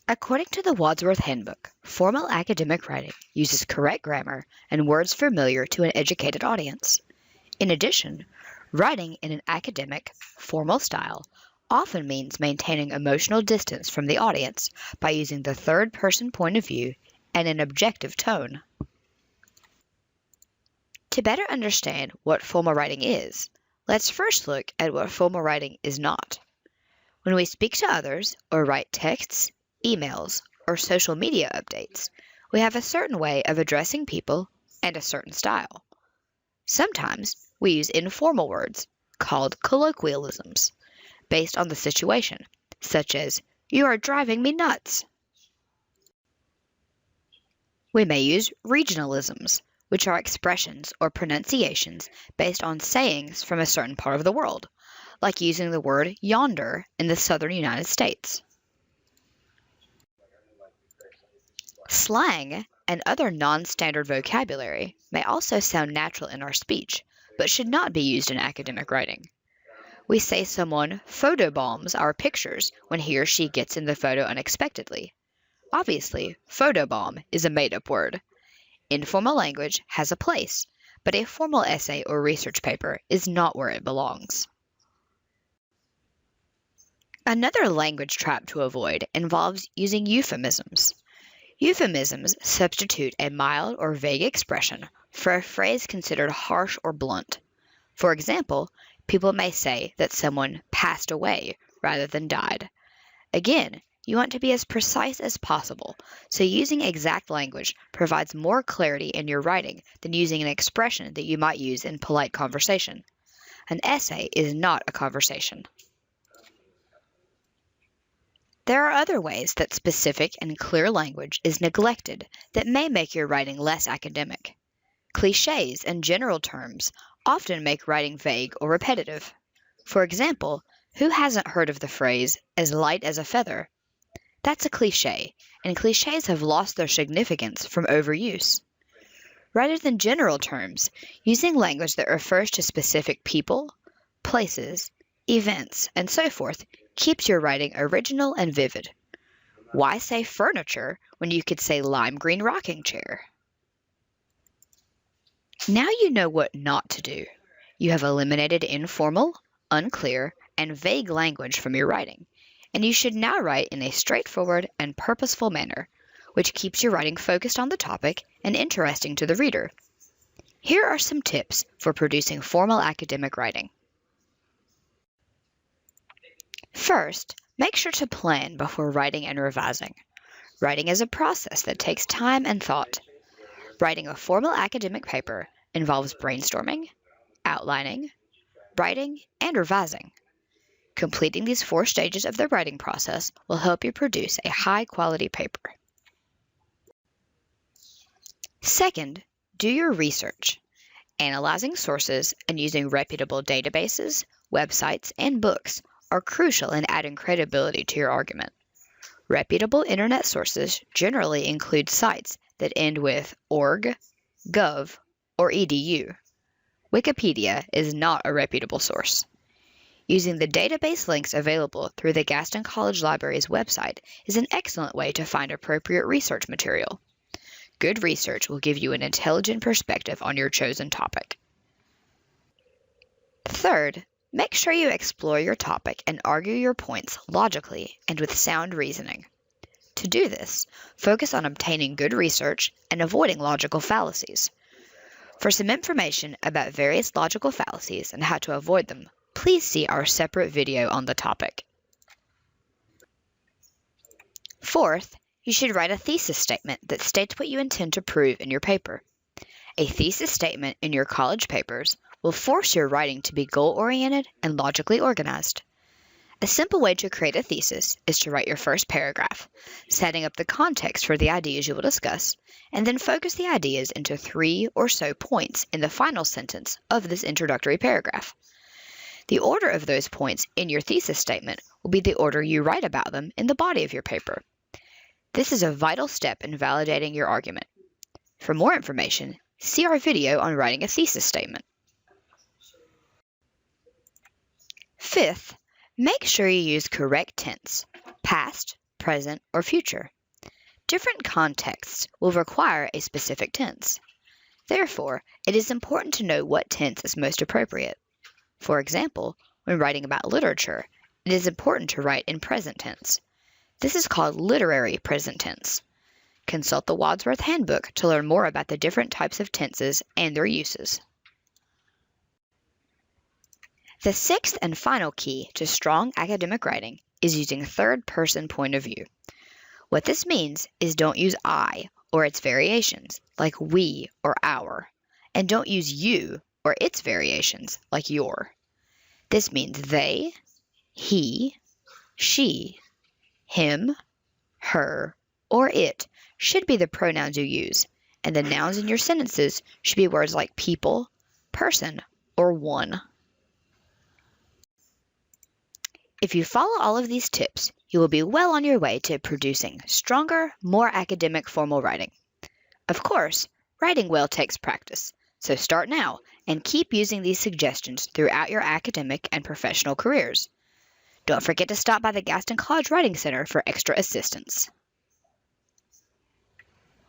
According to the Wadsworth Handbook, formal academic writing uses correct grammar and words familiar to an educated audience. In addition, writing in an academic, formal style often means maintaining emotional distance from the audience by using the third-person point of view and an objective tone. To better understand what formal writing is, let's first look at what formal writing is not. When we speak to others or write texts, emails, or social media updates, we have a certain way of addressing people and a certain style. Sometimes we use informal words, called colloquialisms, based on the situation, such as, "You are driving me nuts." We may use regionalisms, which are expressions or pronunciations based on sayings from a certain part of the world, like using the word yonder in the southern United States. Slang and other non-standard vocabulary may also sound natural in our speech, but should not be used in academic writing. We say someone photobombs our pictures when he or she gets in the photo unexpectedly. Obviously, photobomb is a made-up word. Informal language has a place, but a formal essay or research paper is not where it belongs. Another language trap to avoid involves using euphemisms. Euphemisms substitute a mild or vague expression for a phrase considered harsh or blunt. For example, people may say that someone passed away rather than died. Again, you want to be as precise as possible, so using exact language provides more clarity in your writing than using an expression that you might use in polite conversation. An essay is not a conversation. There are other ways that specific and clear language is neglected that may make your writing less academic. Cliches and general terms often make writing vague or repetitive. For example, who hasn't heard of the phrase, "as light as a feather"? That's a cliche, and cliches have lost their significance from overuse. Rather than general terms, using language that refers to specific people, places, events, and so forth keeps your writing original and vivid. Why say furniture when you could say lime green rocking chair? Now you know what not to do. You have eliminated informal, unclear, and vague language from your writing, and you should now write in a straightforward and purposeful manner, which keeps your writing focused on the topic and interesting to the reader. Here are some tips for producing formal academic writing. First, make sure to plan before writing and revising. Writing is a process that takes time and thought. Writing a formal academic paper involves brainstorming, outlining, writing, and revising. Completing these 4 stages of the writing process will help you produce a high-quality paper. Second, do your research. Analyzing sources and using reputable databases, websites, and books are crucial in adding credibility to your argument. Reputable internet sources generally include sites that end with org, gov, or edu. Wikipedia is not a reputable source. Using the database links available through the Gaston College Library's website is an excellent way to find appropriate research material. Good research will give you an intelligent perspective on your chosen topic. Third, make sure you explore your topic and argue your points logically and with sound reasoning. To do this, focus on obtaining good research and avoiding logical fallacies. For some information about various logical fallacies and how to avoid them, please see our separate video on the topic. Fourth, you should write a thesis statement that states what you intend to prove in your paper. A thesis statement in your college papers will force your writing to be goal-oriented and logically organized. A simple way to create a thesis is to write your first paragraph, setting up the context for the ideas you will discuss, and then focus the ideas into 3 or so points in the final sentence of this introductory paragraph. The order of those points in your thesis statement will be the order you write about them in the body of your paper. This is a vital step in validating your argument. For more information, see our video on writing a thesis statement. Fifth, make sure you use correct tense, past, present, or future. Different contexts will require a specific tense. Therefore, it is important to know what tense is most appropriate. For example, when writing about literature, it is important to write in present tense. This is called literary present tense. Consult the Wadsworth Handbook to learn more about the different types of tenses and their uses. The sixth and final key to strong academic writing is using third-person point of view. What this means is don't use I or its variations, like we or our, and don't use you or its variations, like your. This means they, he, she, him, her, or it should be the pronouns you use, and the nouns in your sentences should be words like people, person, or one. If you follow all of these tips, you will be well on your way to producing stronger, more academic formal writing. Of course, writing well takes practice, so start now and keep using these suggestions throughout your academic and professional careers. Don't forget to stop by the Gaston College Writing Center for extra assistance.